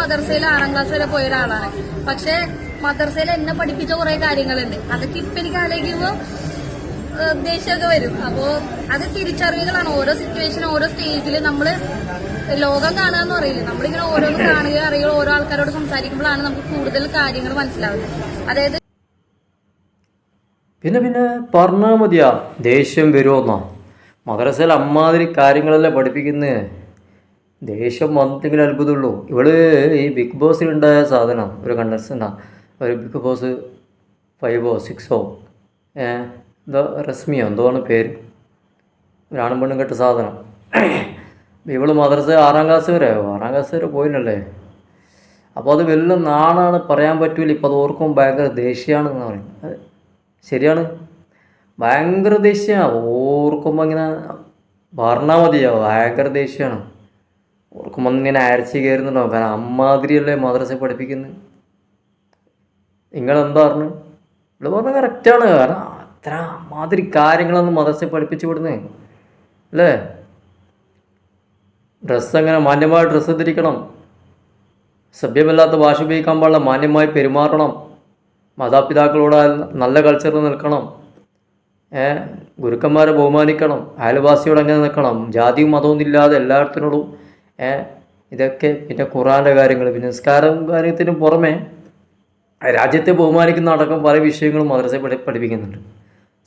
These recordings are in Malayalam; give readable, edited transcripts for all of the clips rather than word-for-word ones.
മദർസയിൽ 6ാം ക്ലാസ് വരെ പോയ ഒരാളാണ്. പക്ഷെ മദർസയിൽ എന്നെ പഠിപ്പിച്ച കുറെ കാര്യങ്ങളുണ്ട്. അതൊക്കെ ഇപ്പൊ എനിക്ക് ആലോചിക്കുമ്പോ ദേഷ്യമൊക്കെ വരും. അപ്പോ അത് തിരിച്ചറിവുകളാണ്. ഓരോ സിറ്റുവേഷനും ഓരോ സ്റ്റേജിൽ നമ്മള് ലോകം കാണുക എന്ന് പറയില്ല, നമ്മളിങ്ങനെ ഓരോന്ന് കാണുക അറിയുക, ഓരോ ആൾക്കാരോട് സംസാരിക്കുമ്പോഴാണ് നമുക്ക് കൂടുതൽ കാര്യങ്ങൾ മനസ്സിലാവുന്നത്. അതായത് പിന്നെ പറഞ്ഞാൽ മതിയാ ദേഷ്യം വരുമെന്നോ? മദ്രസയിൽ അമ്മാതിരി കാര്യങ്ങളെല്ലാം പഠിപ്പിക്കുന്നത്. ദേഷ്യം വന്നിട്ടെങ്കിലും അത്ഭുതമുള്ളൂ. ഇവള് ഈ ബിഗ് ബോസിലുണ്ടായ സാധനം, ഒരു കണ്ടസ്റ്റൻ്റാണ്, ഒരു ബിഗ് ബോസ് 5ഓ 6ഓ എന്തോ രശ്മിയോ എന്തോന്ന് പേര്, ഒരാണും പെണ്ണും കെട്ട സാധനം. ഇവള് മദ്രസ 6ാം ക്ലാസ് വരെ പോയില്ലല്ലേ. അപ്പോൾ അത് വലിയ നാണാണ്, പറയാൻ പറ്റൂല. ഇപ്പോൾ അത് ഓർക്കും ഭയങ്കര ദേഷ്യമാണെന്ന് പറയും. ശരിയാണ്, ഭയങ്കര ദേഷ്യമാണ്. ഓർക്കുമ്പോൾ ഇങ്ങനെ പറഞ്ഞാൽ മതിയോ, ഭയങ്കര ദേഷ്യമാണ്. ഓർക്കുമ്പോൾ ഇങ്ങനെ അരച്ച് കയറുന്നുണ്ടോ. കാരണം അമ്മാതിരിയല്ലേ മദ്രസ പഠിപ്പിക്കുന്നത്. നിങ്ങളെന്താ പറഞ്ഞു? ഇവിടെ പറഞ്ഞാൽ കറക്റ്റാണ്. കാരണം അത്ര അമ്മാതിരി കാര്യങ്ങളൊന്നും മദ്രസ പഠിപ്പിച്ചു വിടുന്നത് അല്ലേ. ഡ്രസ്സ് എങ്ങനെ മാന്യമായ ഡ്രസ്സ് ധരിക്കണം, സഭ്യമല്ലാത്ത ഭാഷ ഉപയോഗിക്കാൻ പാടില്ല, മാന്യമായി പെരുമാറണം, മാതാപിതാക്കളോട് നല്ല കൾച്ചറിൽ നിൽക്കണം, ഗുരുക്കന്മാരെ ബഹുമാനിക്കണം, അയൽവാസിയോട് എങ്ങനെ നിൽക്കണം, ജാതിയും മതവും ഇല്ലാതെ എല്ലായിടത്തിനോടും ഇതൊക്കെ. പിന്നെ ഖുറാൻ്റെ കാര്യങ്ങൾ, പിന്നെ നിസ്കാരം കാര്യത്തിന് പുറമെ രാജ്യത്തെ ബഹുമാനിക്കുന്ന അടക്കം പല വിഷയങ്ങളും മദ്രസ പഠിപ്പിക്കുന്നുണ്ട്.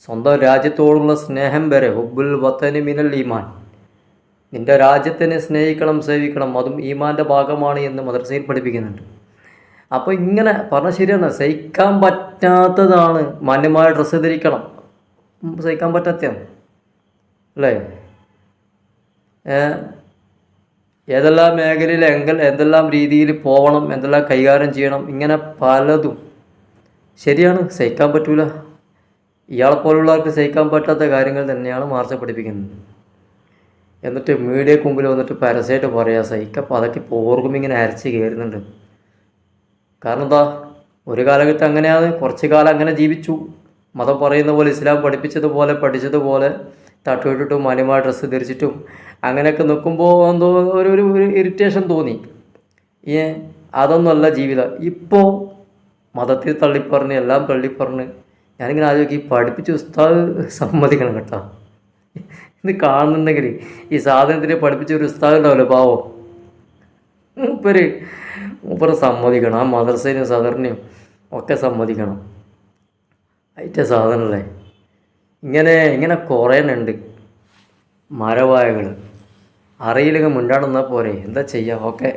സ്വന്തം രാജ്യത്തോടുള്ള സ്നേഹം വരെ, ഹുബ്ബുൽ വത്തനി മിനൽ ഈമാൻ, നിൻ്റെ രാജ്യത്തിനെ സ്നേഹിക്കണം, സേവിക്കണം, അതും ഈമാൻ്റെ ഭാഗമാണ് എന്ന് മദ്രസയിൽ പഠിപ്പിക്കുന്നുണ്ട്. അപ്പോൾ ഇങ്ങനെ പറഞ്ഞാൽ ശരിയാണ്. സഹിക്കാൻ പറ്റാത്തതാണ് മാന്യമായ ഡ്രസ്സ് ധരിക്കണം, സഹിക്കാൻ പറ്റാത്തതാണ് അല്ലേ. ഏതെല്ലാം മേഖലയിൽ എന്തെല്ലാം രീതിയിൽ പോകണം, എന്തെല്ലാം കൈകാര്യം ചെയ്യണം, ഇങ്ങനെ പലതും ശരിയാണ്. സഹിക്കാൻ പറ്റൂല. ഇയാളെപ്പോലുള്ളവർക്ക് സഹിക്കാൻ പറ്റാത്ത കാര്യങ്ങൾ തന്നെയാണ് മാർച്ച പഠിപ്പിക്കുന്നത്. എന്നിട്ട് മീഡിയക്ക് മുമ്പിൽ വന്നിട്ട് പരസ്യമായിട്ട് പറയാം സഹിക്കപ്പോൾ. അതൊക്കെ ഓർക്കുമ്പോൾ ഇങ്ങനെ അരച്ച് കയറുന്നുണ്ട്. കാരണം എന്താ, ഒരു കാലഘട്ടം അങ്ങനെയാണ്, കുറച്ച് കാലം അങ്ങനെ ജീവിച്ചു. മതം പറയുന്ന പോലെ, ഇസ്ലാം പഠിപ്പിച്ചതുപോലെ പഠിച്ചതുപോലെ തട്ടുവിട്ടിട്ടും മാന്യമായ ഡ്രസ്സ് ധരിച്ചിട്ടും അങ്ങനെയൊക്കെ നിൽക്കുമ്പോൾ എന്തോ ഒരു ഇറിറ്റേഷൻ തോന്നി. അതൊന്നുമല്ല ജീവിതം. ഇപ്പോൾ മതത്തിൽ തള്ളിപ്പറഞ്ഞ് എല്ലാം തള്ളിപ്പറഞ്ഞ് ഞാനിങ്ങനെ ആലോചിക്കും, ഈ പഠിപ്പിച്ച ഉസ്താദ് സമ്മതിക്കണം കേട്ടോ. ഇത് കാണുന്നുണ്ടെങ്കിൽ ഈ സാധനത്തിന് പഠിപ്പിച്ച ഒരു ഉസ്താദ് ഉണ്ടാവില്ല പാവം, മൂപ്പര് സമ്മതിക്കണം. ആ മദ്രസയും സദറിനെയും ഒക്കെ സമ്മതിക്കണം. അതിൻ്റെ സാധനമല്ലേ. ഇങ്ങനെ കുറേ ഉണ്ട് മരവായകൾ. അറിയില്ലെങ്കിൽ മുണ്ടാടുന്നാൽ പോരെ, എന്താ ചെയ്യുക. ഓക്കെ.